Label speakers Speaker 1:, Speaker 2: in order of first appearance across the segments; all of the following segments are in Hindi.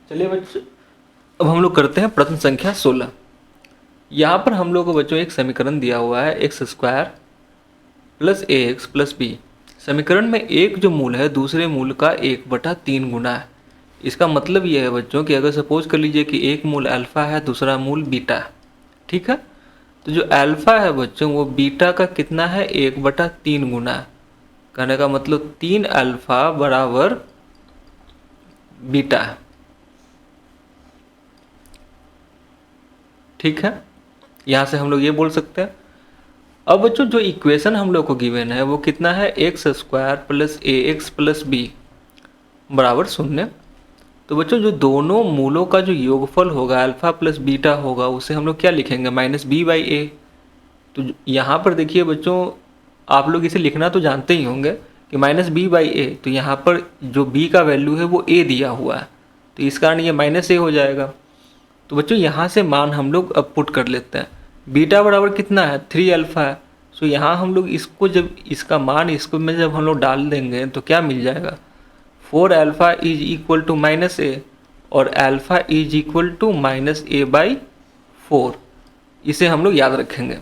Speaker 1: चलिए बच्चों, अब हम लोग करते हैं प्रश्न संख्या 16। यहाँ पर हम लोग को बच्चों एक समीकरण दिया हुआ है एक्स स्क्वायर प्लस ए एक्स प्लस बी। समीकरण में एक जो मूल है दूसरे मूल का 1/3 गुना है। इसका मतलब ये है बच्चों कि अगर सपोज कर लीजिए कि एक मूल अल्फ़ा है दूसरा मूल बीटा है, ठीक है। तो जो अल्फ़ा है बच्चों वो बीटा का कितना है, 1/3 गुना है। कहने का मतलब 3 अल्फ़ा बराबर बीटा है, ठीक है। यहाँ से हम लोग ये बोल सकते हैं। अब बच्चों जो इक्वेशन हम लोग को गिवन है वो कितना है, एक्स स्क्वायर प्लस ए एक्स प्लस बी बराबर 0। तो बच्चों जो दोनों मूलों का जो योगफल होगा अल्फ़ा प्लस बीटा होगा उसे हम लोग क्या लिखेंगे, -b/a। तो यहाँ पर देखिए बच्चों, आप लोग इसे लिखना तो जानते ही होंगे कि -b/a। तो यहाँ पर जो b का वैल्यू है वो a दिया हुआ है, तो इस कारण ये -a हो जाएगा। तो बच्चों यहाँ से मान हम लोग अब पुट कर लेते हैं। बीटा बराबर कितना है, 3 अल्फ़ा है। सो यहाँ हम लोग इसको जब इसका मान इसको में जब हम लोग डाल देंगे तो क्या मिल जाएगा, 4 alpha is equal to -a और alpha is equal to -a/4। इसे हम लोग याद रखेंगे।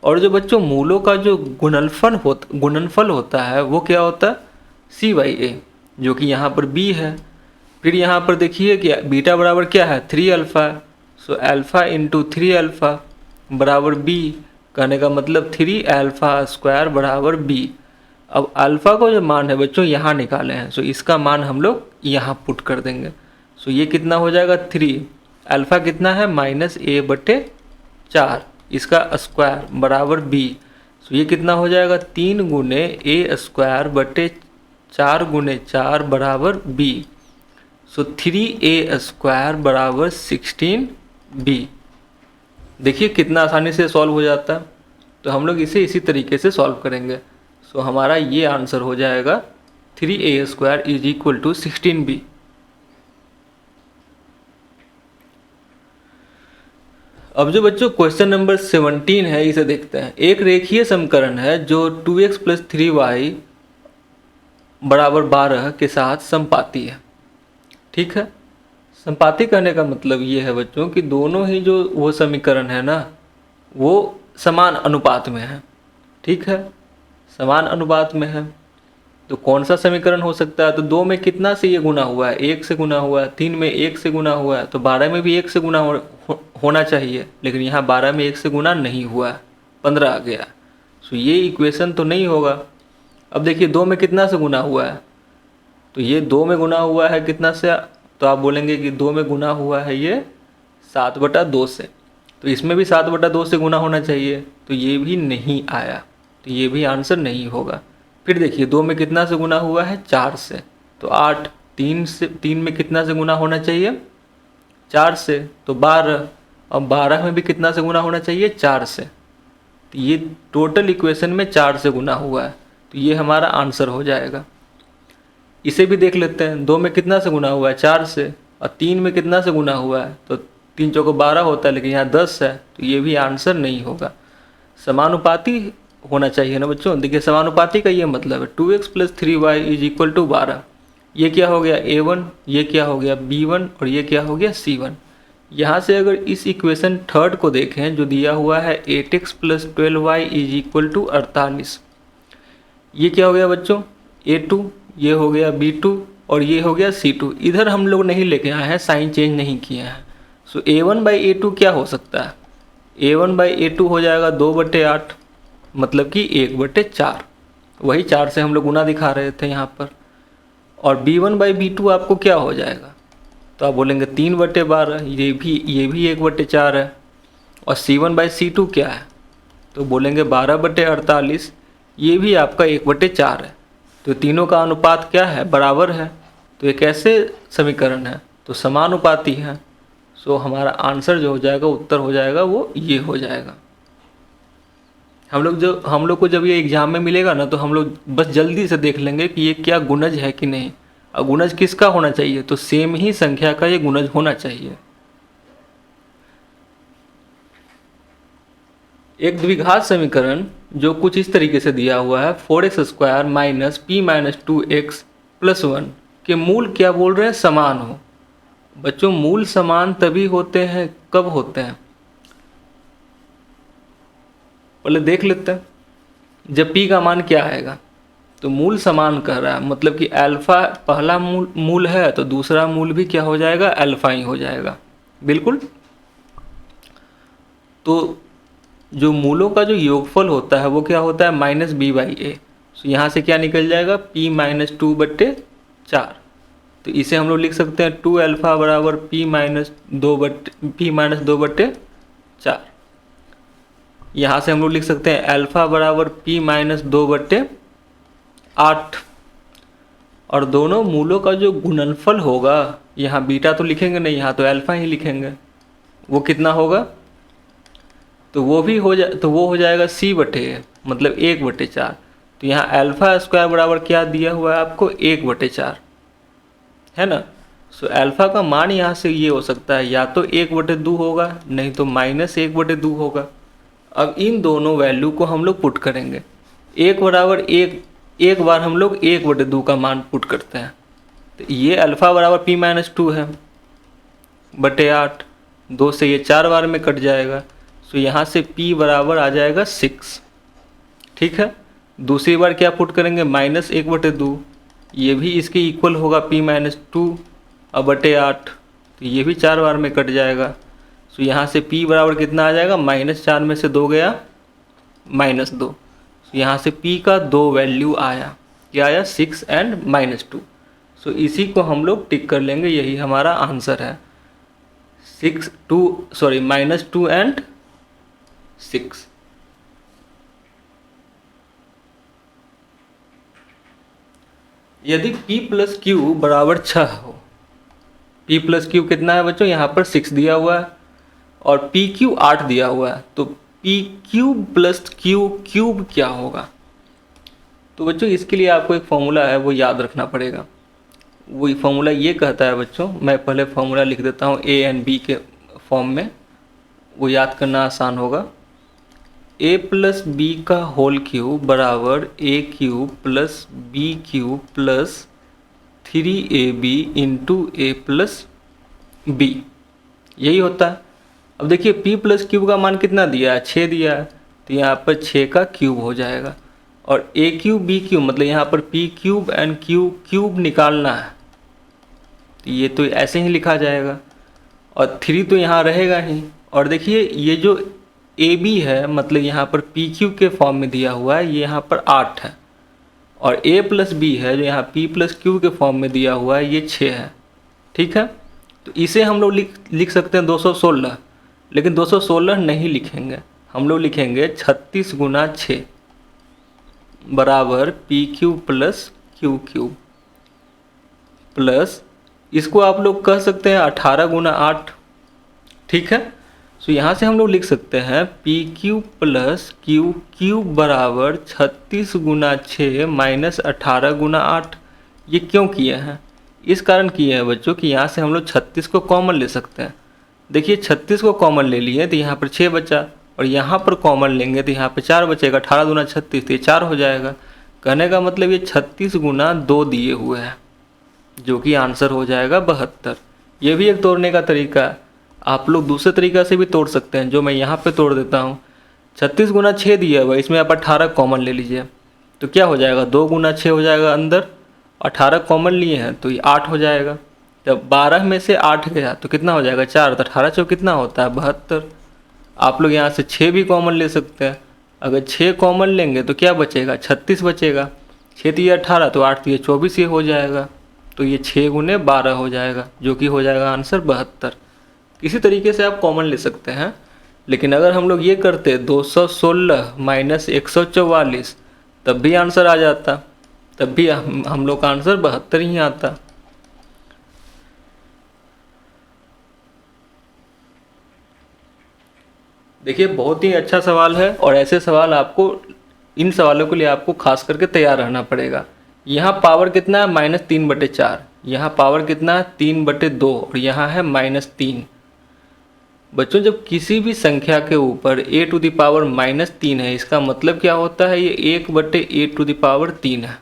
Speaker 1: और जो बच्चों मूलों का जो गुणनफल होता है वो क्या होता है, c/a, जो कि यहाँ पर b है। फिर यहाँ पर देखिए कि बीटा बराबर क्या है, 3 अल्फ़ा। सो अल्फ़ा इंटू 3 अल्फ़ा बराबर b। कहने का मतलब 3 अल्फ़ा स्क्वायर बराबर b। अब अल्फ़ा को जो मान है बच्चों यहाँ निकाले हैं, सो इसका मान हम लोग यहाँ पुट कर देंगे। सो ये कितना हो जाएगा, 3 अल्फ़ा कितना है, -a/4, इसका स्क्वायर बराबर b। सो ये कितना हो जाएगा, 3 गुने a स्क्वायर बटे 4 गुने 4 बराबर b। सो 3a स्क्वायर बराबर 16b। देखिए कितना आसानी से सॉल्व हो जाता है। तो हम लोग इसे इसी तरीके से सॉल्व करेंगे। सो हमारा ये आंसर हो जाएगा 3a square is equal to 16b। अब जो बच्चों क्वेश्चन नंबर 17 है इसे देखते हैं। एक रेखीय समीकरण है जो 2x + 3y बराबर 12 के साथ समपाती है, ठीक है। संपाती करने का मतलब ये है बच्चों कि दोनों ही जो वो समीकरण है ना वो समान अनुपात में है, ठीक है, समान अनुपात में है। तो कौन सा समीकरण हो सकता है, तो 2 में कितना से ये गुना हुआ है, 1 से गुना हुआ है, 3 में 1 से गुना हुआ है, तो 12 में भी 1 से गुना होना चाहिए। लेकिन यहाँ 12 में 1 से गुना नहीं हुआ है, 15 आ गया। सो ये इक्वेशन तो नहीं होगा। अब देखिए 2 में कितना से गुना हुआ है, तो ये 2 में गुना हुआ है कितना से, तो आप बोलेंगे कि 2 में गुना हुआ है ये 7/2 से। तो इसमें भी 7/2 से गुना होना चाहिए, तो ये भी नहीं आया, तो ये भी आंसर नहीं होगा। फिर देखिए 2 में कितना से गुना हुआ है, 4 से, तो 8। 3 में कितना से गुना होना चाहिए, 4 से, तो 12। और 12 में भी कितना से गुना होना चाहिए, 4 से। तो ये टोटल इक्वेशन में 4 से गुना हुआ है, तो ये हमारा आंसर हो जाएगा। इसे भी देख लेते हैं, 2 में कितना से गुना हुआ है, 4 से, और 3 में कितना से गुना हुआ है, तो 3 चौको 12 होता है, लेकिन यहाँ 10 है, तो ये भी आंसर नहीं होगा। समानुपाती होना चाहिए ना बच्चों। देखिए समानुपाती का ये मतलब है 2x + 3y is equal to 12। ये क्या हो गया a1, ये क्या हो गया b1 और ये क्या हो गया c1। यहाँ से अगर इस इक्वेशन थर्ड को देखें जो दिया हुआ है 8x + 12y is equal to 48। ये क्या हो गया बच्चों, a2, ये हो गया b2 और ये हो गया c2। इधर हम लोग नहीं लेके आए हैं, साइन चेंज नहीं किए हैं। सो a1/a2 क्या हो सकता है, a1/a2 हो जाएगा 2/8, मतलब कि 1/4। वही 4 से हम लोग गुना दिखा रहे थे यहाँ पर। और b1/b2 आपको क्या हो जाएगा, तो आप बोलेंगे 3/12, ये भी 1/4 है। और c1/c2 क्या है, तो बोलेंगे 12/48, ये भी आपका 1/4 है। तो तीनों का अनुपात क्या है, बराबर है। तो ये कैसे समीकरण है, तो समानुपाती है। सो हमारा आंसर जो हो जाएगा, उत्तर हो जाएगा वो ये हो जाएगा। हम लोग को जब ये एग्जाम में मिलेगा ना, तो हम लोग बस जल्दी से देख लेंगे कि ये क्या गुणज है कि नहीं। और गुणज किसका होना चाहिए, तो सेम ही संख्या का ये गुणज होना चाहिए। एक द्विघात समीकरण जो कुछ इस तरीके से दिया हुआ है 4x² - p - 2x + 1 के मूल क्या बोल रहे हैं, समान हो। बच्चों मूल समान तभी होते हैं, कब होते हैं पहले देख लेते हैं। जब p का मान क्या आएगा, तो मूल समान कह रहा है, मतलब कि अल्फा पहला मूल है तो दूसरा मूल भी क्या हो जाएगा, अल्फा ही हो जाएगा। बिल्कुल। तो जो मूलों का जो योगफल होता है वो क्या होता है, -b/a। तो यहाँ से क्या निकल जाएगा, p-2/4। तो इसे हम लोग लिख सकते हैं 2 अल्फा बराबर p-2/4। यहाँ से हम लोग लिख सकते हैं अल्फा बराबर p-2/8। और दोनों मूलों का जो गुणनफल होगा, यहाँ बीटा तो लिखेंगे नहीं, यहाँ तो अल्फा ही लिखेंगे, वो कितना होगा, तो वो हो जाएगा c/a, मतलब 1/4। तो यहाँ अल्फा स्क्वायर बराबर क्या दिया हुआ है आपको, 1/4, है ना। सो अल्फा का मान यहाँ से ये हो सकता है, या तो 1/2 होगा, नहीं तो -1/2 होगा। अब इन दोनों वैल्यू को हम लोग पुट करेंगे। 1 बराबर 1, एक बार हम लोग 1/2 का मान पुट करते हैं, तो ये अल्फा बराबर p-2 है बटे 8। 2 से ये 4 बार में कट जाएगा, तो यहाँ से p बराबर आ जाएगा 6। ठीक है। दूसरी बार क्या पुट करेंगे, -1/2, ये भी इसके इक्वल होगा p-2 और बटे 8, तो ये भी 4 बार में कट जाएगा। तो यहाँ से p बराबर कितना आ जाएगा, -4 में से 2 गया -2। तो यहाँ से p का 2 वैल्यू आया, क्या आया, 6 एंड -2। सो इसी को हम लोग टिक कर लेंगे, यही हमारा आंसर है, -2 एंड 6। यदि p प्लस क्यू बराबर 6 हो, p प्लस क्यू कितना है बच्चों, यहाँ पर 6 दिया हुआ है और p क्यू 8 दिया हुआ है, तो p cube plus Q cube क्या होगा। तो बच्चों इसके लिए आपको एक फॉर्मूला है वो याद रखना पड़ेगा। वही फॉर्मूला ये कहता है बच्चों, मैं पहले फॉर्मूला लिख देता हूँ a एंड b के फॉर्म में, वो याद करना आसान होगा। a प्लस बी का होल क्यूब बराबर a cube plus B cube plus 3ab into a plus B, यही होता है। अब देखिए p प्लस क्यूब का मान कितना दिया है, 6 दिया है, तो यहाँ पर 6 का क्यूब हो जाएगा। और a क्यूब बी क्यूब मतलब यहाँ पर p क्यूब एंड क्यूब निकालना है, तो ये तो ऐसे ही लिखा जाएगा, और 3 तो यहाँ रहेगा ही। और देखिए ये जो ए बी है, मतलब यहाँ पर पी क्यू के फॉर्म में दिया हुआ है, ये यहाँ पर 8 है, और ए प्लस बी है जो यहाँ पी प्लस क्यू के फॉर्म में दिया हुआ है, ये 6 है। ठीक है। तो इसे हम लोग लिख सकते हैं 216, लेकिन 216 नहीं लिखेंगे, हम लोग लिखेंगे 36 गुना 6 बराबर P Q plus Q cube plus, इसको आप लोग कह सकते हैं 18 गुना 8। ठीक है। तो यहाँ से हम लोग लिख सकते हैं P Q plus Q cube बराबर 36 गुना 6 माइनस 18 गुना 8। ये क्यों किए हैं, इस कारण किए हैं बच्चों कि यहाँ से हम लोग 36 को कॉमन ले सकते हैं। देखिए 36 को कॉमन ले लिए तो यहाँ पर 6 बचा, और यहाँ पर कॉमन लेंगे तो यहाँ पर 4 बचेगा, 18 दूना 36, तो ये 4 हो जाएगा। कहने का मतलब ये 36 गुना 2 दिए हुए हैं, जो कि आंसर हो जाएगा 72। ये भी एक तोड़ने का तरीका है, आप लोग दूसरे तरीका से भी तोड़ सकते हैं, जो मैं यहाँ पे तोड़ देता हूँ। 36 गुना 6 दिया हुआ, इसमें आप 18 कॉमन ले लीजिए, तो क्या हो जाएगा, 2 गुना 6 हो जाएगा अंदर, 18 कॉमन लिए हैं तो ये 8 हो जाएगा। जब 12 में से 8 गया तो कितना हो जाएगा, 4, तो 18 चौक कितना होता है, 72। आप लोग यहाँ से 6 भी कॉमन ले सकते हैं, अगर 6 कॉमन लेंगे तो क्या बचेगा, 36 बचेगा। 6 तो ये 18, तो 8 तो ये 24 ये हो जाएगा, तो ये 6 गुने 12 हो जाएगा, जो कि हो जाएगा आंसर 72। इसी तरीके से आप कॉमन ले सकते हैं। लेकिन अगर हम लोग ये करते 216 माइनस 144, तब भी आंसर आ जाता, तब भी हम लोग का आंसर 72 ही आता। देखिए बहुत ही अच्छा सवाल है, और ऐसे सवाल आपको, इन सवालों के लिए आपको खास करके तैयार रहना पड़ेगा। यहाँ पावर कितना है, -3/4, यहाँ पावर कितना है, 3/2, और यहाँ है -3। बच्चों जब किसी भी संख्या के ऊपर a टू द पावर -3 है, इसका मतलब क्या होता है, ये 1/a टू द पावर 3 है।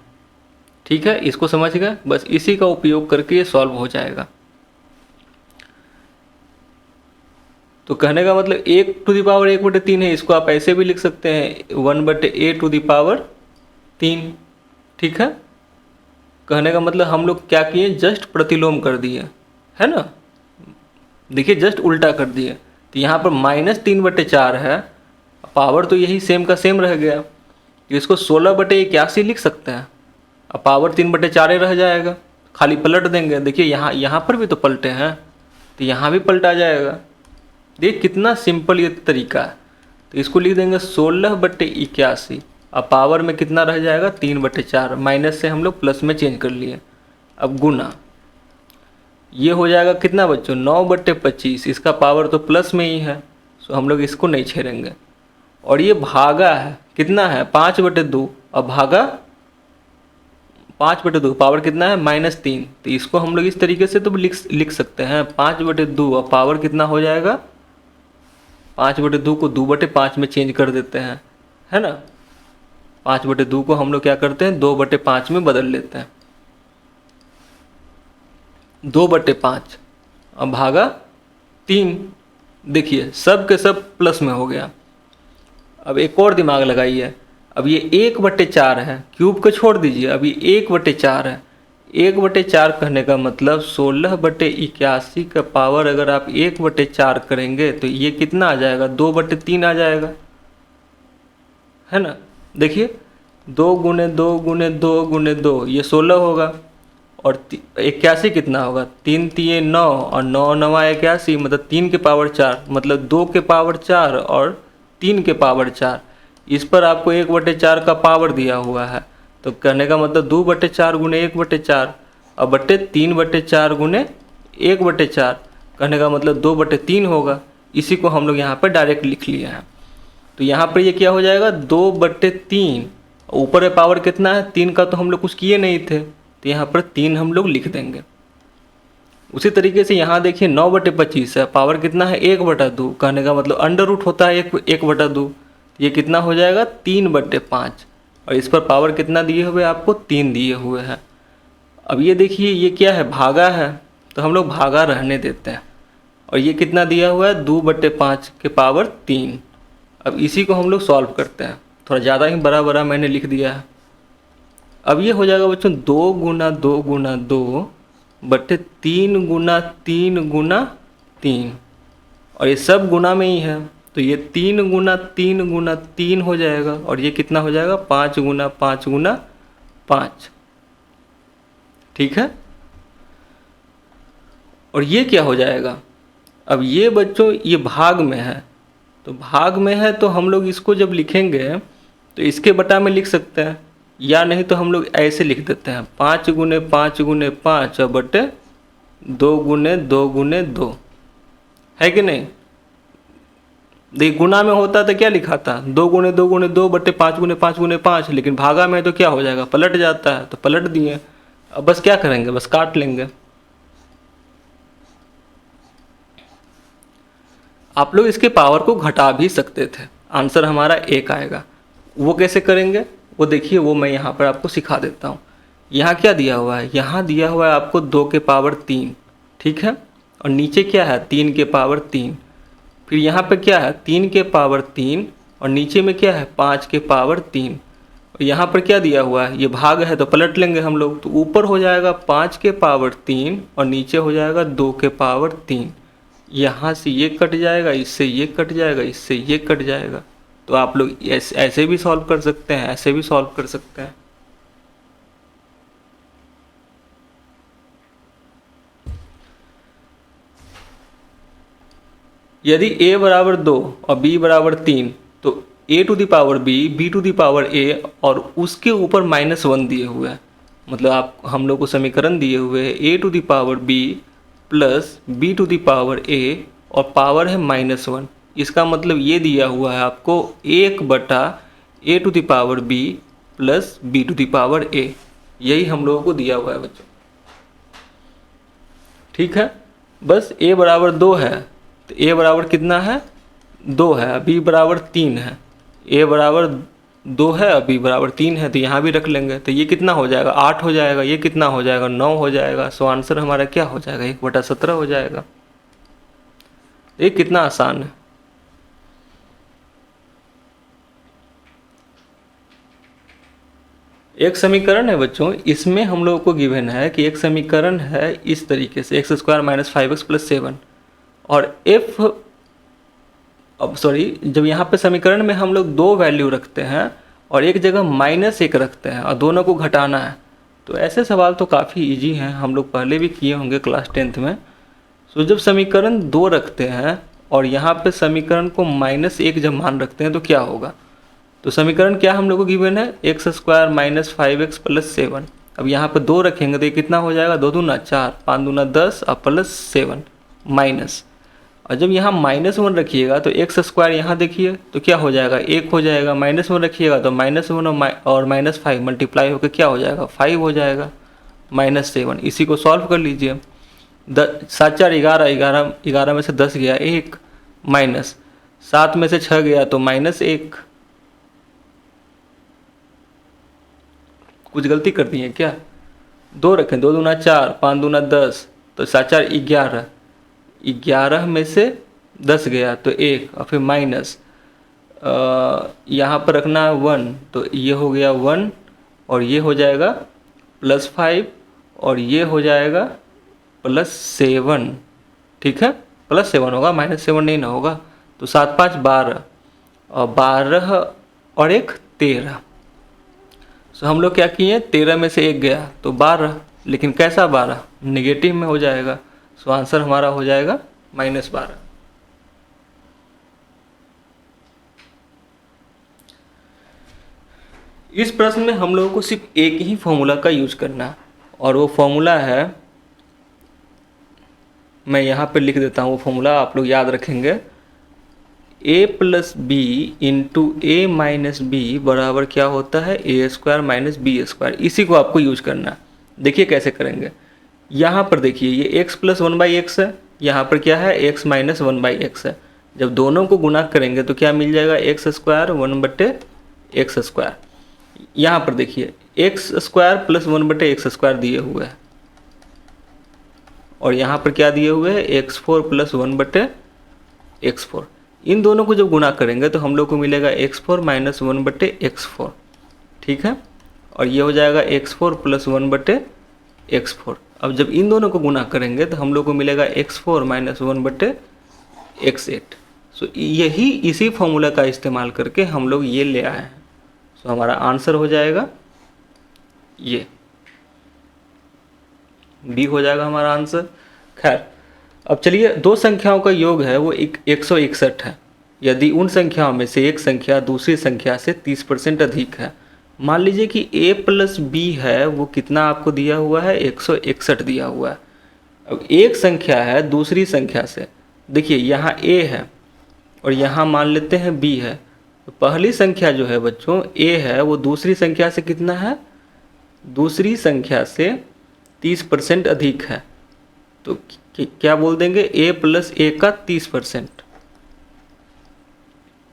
Speaker 1: ठीक है, इसको समझ गए, बस इसी का उपयोग करके ये सॉल्व हो जाएगा। तो कहने का मतलब 1⁻1/3 है, इसको आप ऐसे भी लिख सकते हैं 1/a⁻3। ठीक है, कहने का मतलब हम लोग क्या किए, जस्ट प्रतिलोम कर दिए, है ना। देखिए जस्ट उल्टा कर दिए। तो यहाँ पर -3/4 है, पावर तो यही सेम का सेम रह गया, तो इसको 16/81 लिख सकते हैं। अब पावर 3/4 रह जाएगा, खाली पलट देंगे। देखिए यहाँ पर भी तो पलटे हैं, तो यहाँ भी पलटा जाएगा। देखिए कितना सिंपल ये तरीका है। तो इसको लिख देंगे 16/81। अब पावर में कितना रह जाएगा, 3/4, माइनस से हम लोग प्लस में चेंज कर लिए। अब गुना, ये हो जाएगा कितना बच्चों, 9/25। इसका पावर तो प्लस में ही है, सो हम लोग इसको नहीं छेड़ेंगे। और ये भागा है, कितना है, 5/2। अब भागा 5/2, पावर कितना है, -3। तो इसको हम लोग इस तरीके से तो लिख सकते हैं 5/2। और पावर कितना हो जाएगा, 5/2 को 2/5 में चेंज कर देते हैं, है ना। 5/2 को हम लोग क्या करते हैं, 2/5 में बदल लेते हैं, 2/5। अब भागा 3। देखिए सब के सब प्लस में हो गया। अब एक और दिमाग लगाइए। अब ये 1/4 है, क्यूब को छोड़ दीजिए, अब ये 1/4 है। 1/4 कहने का मतलब 16/81 का पावर अगर आप 1/4 करेंगे तो ये कितना आ जाएगा, 2/3 आ जाएगा, है ना। देखिए 2 × 2 × 2 × 2 ये 16 होगा, और 81 कितना होगा, 3 × 9 और 9 × 9 81, मतलब 3 के पावर 4, मतलब 2 के पावर 4 और 3 के पावर 4। इस पर आपको 1/4 का पावर दिया हुआ है, तो कहने का मतलब 2/4 × 1/4 और बट्टे 3/4 × 1/4, कहने का मतलब 2/3 होगा। इसी को हम लोग यहाँ पर डायरेक्ट लिख लिए हैं। तो यहाँ पर ये क्या हो जाएगा, 2/3। ऊपर में पावर कितना है, 3 का तो हम लोग कुछ किए नहीं थे, तो यहाँ पर 3 हम लोग लिख देंगे। उसी तरीके से यहाँ देखिए 9/25 है, पावर कितना है, 1/2, कहने का मतलब अंडर रूट होता है 1/2। ये कितना हो जाएगा, 3/5। और इस पर पावर कितना दिए हुए आपको, 3 दिए हुए हैं। अब ये देखिए ये क्या है, भागा है, तो हम लोग भागा रहने देते हैं। और ये कितना दिया हुआ है, 2/5 के पावर 3। अब इसी को हम लोग सॉल्व करते हैं, थोड़ा ज़्यादा ही बड़ा बड़ा मैंने लिख दिया है। अब ये हो जाएगा बच्चों 2 × 2 × 2 बट्टे 3 × 3 × 3, और ये सब गुना में ही है, तो ये 3 × 3 × 3 हो जाएगा। और ये कितना हो जाएगा, 5 × 5 × 5। ठीक है, और ये क्या हो जाएगा, अब ये बच्चों ये भाग में है, तो भाग में है तो हम लोग इसको जब लिखेंगे तो इसके बटा में लिख सकते हैं, या नहीं तो हम लोग ऐसे लिख देते हैं 5 × 5 × 5 और बटे 2 × 2 × 2, है कि नहीं। देखिए गुना में होता तो क्या लिखा था, 2 × 2 × 2 बटे 5 × 5 × 5, लेकिन भागा में तो क्या हो जाएगा, पलट जाता है, तो पलट दिए। अब बस क्या करेंगे, बस काट लेंगे। आप लोग इसके पावर को घटा भी सकते थे, आंसर हमारा 1 आएगा। वो कैसे करेंगे, वो देखिए, वो मैं यहाँ पर आपको सिखा देता हूँ। यहाँ क्या दिया हुआ है, यहाँ दिया हुआ है आपको 2 के पावर 3, ठीक है, और नीचे क्या है, 3 के पावर 3। फिर यहाँ पे क्या है, 3 के पावर 3, और नीचे में क्या है, 5 के पावर 3। और यहाँ पर क्या दिया हुआ है, ये भाग है तो पलट लेंगे हम लोग, तो ऊपर हो जाएगा 5 के पावर 3 और नीचे हो जाएगा 2 के पावर 3। यहाँ से ये कट जाएगा, इससे ये कट जाएगा, इससे ये कट जाएगा। तो आप लोग ऐसे भी सॉल्व कर सकते हैं, ऐसे भी सॉल्व कर सकते हैं। यदि a बराबर 2 और b बराबर 3, तो a to the power b, b to the power a और उसके ऊपर -1 दिए हुए हैं। मतलब आप हम लोग को समीकरण दिए हुए हैं a to the power b plus b to the power a और पावर है -1। इसका मतलब ये दिया हुआ है आपको 1/a to the power b plus b to the power a, यही हम लोगों को दिया हुआ है बच्चों। ठीक है, बस a बराबर 2 है, तो a बराबर कितना है, 2 है, b बराबर 3 है, a बराबर 2 है और b बराबर 3 है, तो यहाँ भी रख लेंगे। तो ये कितना हो जाएगा, 8 हो जाएगा, ये कितना हो जाएगा, 9 हो जाएगा। सो आंसर हमारा क्या हो जाएगा, 1/17 हो जाएगा। ये कितना आसान है। एक समीकरण है बच्चों, इसमें हम लोगों को गिवन है कि एक समीकरण है इस तरीके से x square minus 5x plus 7 और एफ, अब सॉरी, जब यहाँ पे समीकरण में हम लोग दो वैल्यू रखते हैं और एक जगह -1 रखते हैं और दोनों को घटाना है, तो ऐसे सवाल तो काफ़ी इजी हैं, हम लोग पहले भी किए होंगे क्लास 10th में। सो जब समीकरण 2 रखते हैं और यहाँ पे समीकरण को -1 जब मान रखते हैं तो क्या होगा, तो समीकरण क्या हम लोग को गिवन है, x square minus 5x plus 7। अब यहाँ पे 2 रखेंगे तो ये कितना हो जाएगा, 2 दूना 4, 5 दूना 10 और प्लस 7 माइनस, और जब यहाँ -1 रखिएगा तो एक्स स्क्वायर यहाँ देखिए तो क्या हो जाएगा, 1 हो जाएगा, -1 रखिएगा तो -1 और -5 मल्टीप्लाई होकर क्या हो जाएगा, 5 हो जाएगा, -7। इसी को सॉल्व कर लीजिए। 7 4 11, 11 में से 10 गया 1, माइनस 7 में से 6 गया तो -1। कुछ गलती कर दी है क्या, 2 रखें, 2 दूना 4, 5 दूना 10, तो 7 4 11, 11 में से 10 गया तो 1 और फिर माइनस, यहाँ पर रखना है 1 तो ये हो गया 1 और ये हो जाएगा +5 और ये हो जाएगा +7। ठीक है, +7 होगा, -7 नहीं ना होगा। तो 7 5 12 और 12 और 1 13। सो हम लोग क्या किए, 13 में से 1 गया तो 12, लेकिन कैसा 12, नेगेटिव में हो जाएगा। सो आंसर हमारा हो जाएगा -12। इस प्रश्न में हम लोगों को सिर्फ एक ही फॉर्मूला का यूज करना है और वो फॉर्मूला है, मैं यहाँ पे लिख देता हूँ, वो फॉर्मूला आप लोग याद रखेंगे, a plus b into a minus b बराबर क्या होता है, a square minus b square. इसी को आपको यूज करना है। देखिए कैसे करेंगे, यहाँ पर देखिए ये x प्लस 1/x है, यहाँ पर क्या है x माइनस 1/x है। जब दोनों को गुणा करेंगे तो क्या मिल जाएगा, x स्क्वायर 1/x स्क्वायर। यहाँ पर देखिए x square plus 1/x square दिए हुए हैं और यहाँ पर क्या दिए हुए हैं, x4 प्लस 1/x4। इन दोनों को जब गुणा करेंगे तो हम लोग को मिलेगा x4 माइनस 1/x4। ठीक है, और ये हो जाएगा x4 प्लस 1/x4। अब जब इन दोनों को गुणा करेंगे तो हम लोग को मिलेगा x4 माइनस 1/x8। सो यही इसी फॉर्मूला का इस्तेमाल करके हम लोग ये ले आए हैं। सो हमारा आंसर हो जाएगा ये बी हो जाएगा हमारा आंसर। खैर, अब चलिए, दो संख्याओं का योग है वो 161 है। यदि उन संख्याओं में से एक संख्या दूसरी संख्या से 30% अधिक है, मान लीजिए कि a प्लस बी है, वो कितना आपको दिया हुआ है, 161 दिया हुआ है। अब एक संख्या है दूसरी संख्या से, देखिए यहाँ a है और यहाँ मान लेते हैं b है। तो पहली संख्या जो है बच्चों a है, वो दूसरी संख्या से कितना है, दूसरी संख्या से 30% अधिक है। तो क्या बोल देंगे, a प्लस a का 30%।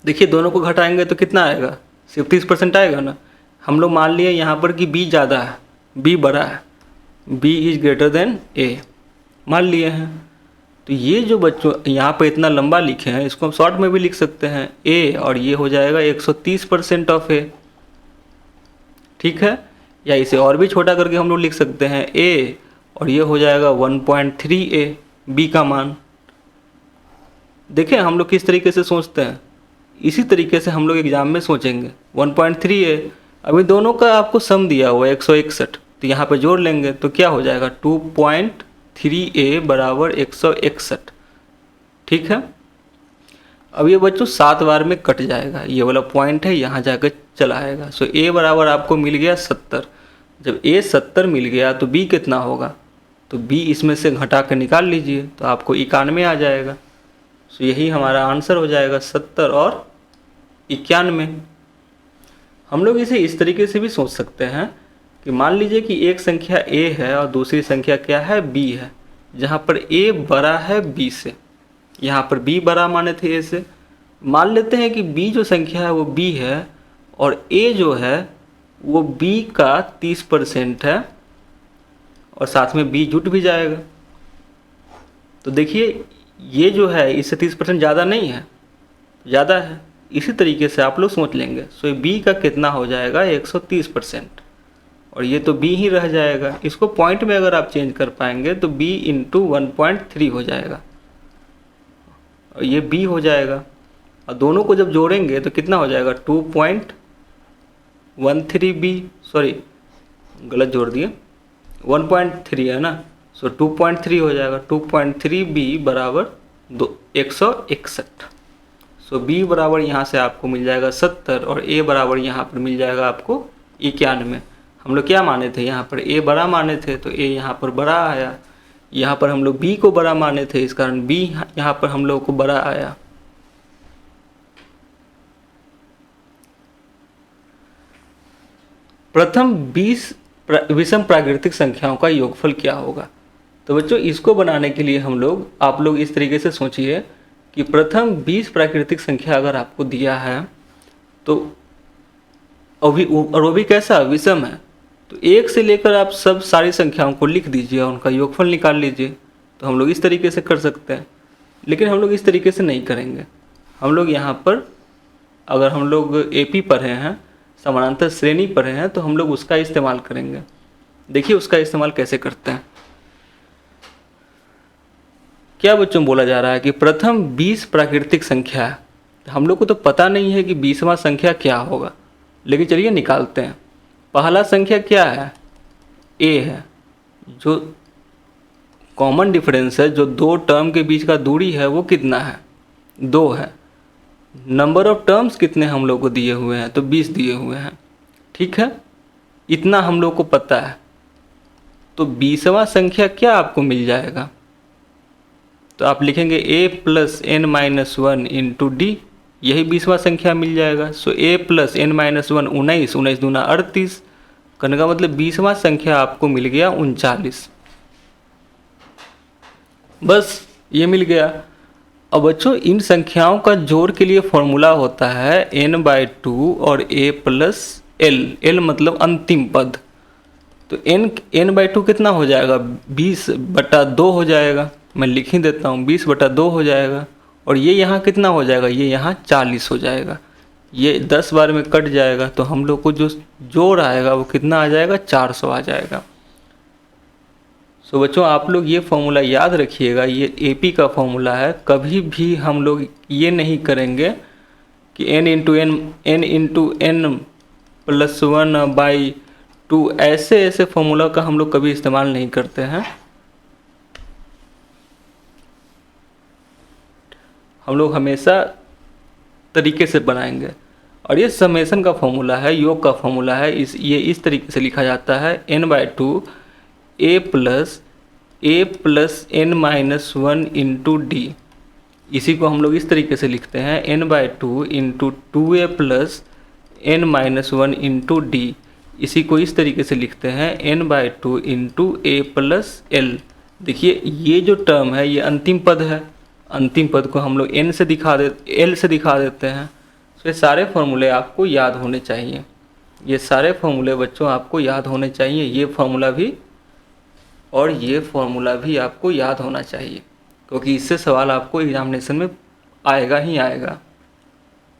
Speaker 1: देखिए दोनों को घटाएंगे तो कितना आएगा, सिर्फ 30% आएगा ना। हम लोग मान लिए यहाँ पर कि b ज़्यादा है, b बड़ा है, b is greater than a मान लिए हैं। तो ये जो बच्चों यहाँ पर इतना लंबा लिखे हैं, इसको हम शॉर्ट में भी लिख सकते हैं a, और ये हो जाएगा 130% ऑफ a। ठीक है, या इसे और भी छोटा करके हम लोग लिख सकते हैं a, और ये हो जाएगा 1.3a b का मान। देखें हम लोग किस तरीके से सोचते हैं, इसी तरीके से हम लोग एग्जाम में सोचेंगे। 1.3a, अभी दोनों का आपको सम दिया हुआ है 161, तो यहाँ पे जोड़ लेंगे तो क्या हो जाएगा, 2.3a बराबर 161। ठीक है, अब ये बच्चों 7 बार में कट जाएगा, ये वाला पॉइंट है यहाँ जाकर चला आएगा। सो a बराबर आपको मिल गया 70। जब a 70 मिल गया तो b कितना होगा, तो b इसमें से घटा कर निकाल लीजिए तो आपको 91 आ जाएगा। सो यही हमारा आंसर हो जाएगा, 70 और 91। हम लोग इसे इस तरीके से भी सोच सकते हैं कि मान लीजिए कि एक संख्या a है और दूसरी संख्या क्या है, b है, जहाँ पर a बड़ा है b से, यहाँ पर b बड़ा माने थे a से। मान लेते हैं कि b जो संख्या है वो b है और a जो है वो b का 30% है और साथ में b जुट भी जाएगा। तो देखिए ये जो है इससे 30% ज़्यादा नहीं है, ज़्यादा है। इसी तरीके से आप लोग सोच लेंगे। सो बी का कितना हो जाएगा 130%, और ये तो बी ही रह जाएगा। इसको पॉइंट में अगर आप चेंज कर पाएंगे तो बी इंटू 1.3 हो जाएगा, और ये बी हो जाएगा। और दोनों को जब जोड़ेंगे तो कितना हो जाएगा 2.13 बी, सॉरी गलत जोड़ दिए, 1.3 है ना। सो 2.3 हो जाएगा, 2.3 बी बराबर 161। सो बी बराबर यहाँ से आपको मिल जाएगा 70, और ए बराबर यहाँ पर मिल जाएगा आपको 91। हम लोग क्या माने थे, यहाँ पर ए बड़ा माने थे तो ए यहाँ पर बड़ा आया। यहाँ पर हम लोग बी को बड़ा माने थे, इस कारण बी यहाँ पर हम लोग को बड़ा आया। प्रथम 20 विषम प्राकृतिक संख्याओं का योगफल क्या होगा। तो बच्चों इसको बनाने के लिए आप लोग इस तरीके से सोचिए कि प्रथम 20 प्राकृतिक संख्या अगर आपको दिया है तो और वो भी कैसा विषम है, तो एक से लेकर आप सब सारी संख्याओं को लिख दीजिए और उनका योगफल निकाल लीजिए। तो हम लोग इस तरीके से कर सकते हैं, लेकिन हम लोग इस तरीके से नहीं करेंगे। हम लोग यहाँ पर अगर हम लोग एपी पढ़े हैं, समानांतर श्रेणी पढ़े हैं, तो हम लोग उसका इस्तेमाल करेंगे। देखिए उसका इस्तेमाल कैसे करते हैं। क्या बच्चों बोला जा रहा है कि प्रथम 20 प्राकृतिक संख्या है। हम लोग को तो पता नहीं है कि 20वां संख्या क्या होगा, लेकिन चलिए निकालते हैं। पहला संख्या क्या है, ए है। जो कॉमन डिफरेंस है, जो दो टर्म के बीच का दूरी है, वो कितना है, 2 है। नंबर ऑफ टर्म्स कितने हम लोग को दिए हुए हैं, तो 20 दिए हुए हैं। ठीक है, इतना हम लोग को पता है। तो 20वां संख्या क्या आपको मिल जाएगा, तो आप लिखेंगे a plus n minus 1 into d, यही 20वां संख्या मिल जाएगा। So a plus n minus 1 19, 19 दूना 38, करने का मतलब 20वां संख्या आपको मिल गया 39। बस ये मिल गया। अब बच्चों इन संख्याओं का जोड़ के लिए फॉर्मूला होता है n/2 और a प्लस एल, एल मतलब अंतिम पद। तो n/2 कितना हो जाएगा, 20/2 हो जाएगा। मैं लिख ही देता हूँ, 20/2 हो जाएगा। और ये यहाँ कितना हो जाएगा, ये यहाँ 40 हो जाएगा। ये 10 बार में कट जाएगा, तो हम लोग को जो जोड़ आएगा वो कितना आ जाएगा, 400 आ जाएगा। सो बच्चों आप लोग ये फॉर्मूला याद रखिएगा, ये एपी का फॉर्मूला है। कभी भी हम लोग ये नहीं करेंगे कि n इंटू एन प्लस 1/2, ऐसे फॉर्मूला का हम लोग कभी इस्तेमाल नहीं करते हैं। हम लोग हमेशा तरीके से बनाएंगे। और ये समेशन का फॉर्मूला है, योग का फॉर्मूला है। ये इस तरीके से लिखा जाता है n/2 a plus n minus 1 into D. इसी को हम लोग इस तरीके से लिखते हैं n/2 into 2a plus n minus 1 into D. इसी को इस तरीके से लिखते हैं n/2 into a plus L. देखिए ये जो टर्म है ये अंतिम पद है, अंतिम पद को हम लोग एल से दिखा देते हैं। तो ये सारे फॉर्मूले आपको याद होने चाहिए, ये सारे फॉर्मूले बच्चों आपको याद होने चाहिए। ये फॉर्मूला भी और ये फॉर्मूला भी आपको याद होना चाहिए, क्योंकि इससे सवाल आपको एग्जामिनेशन में आएगा ही आएगा।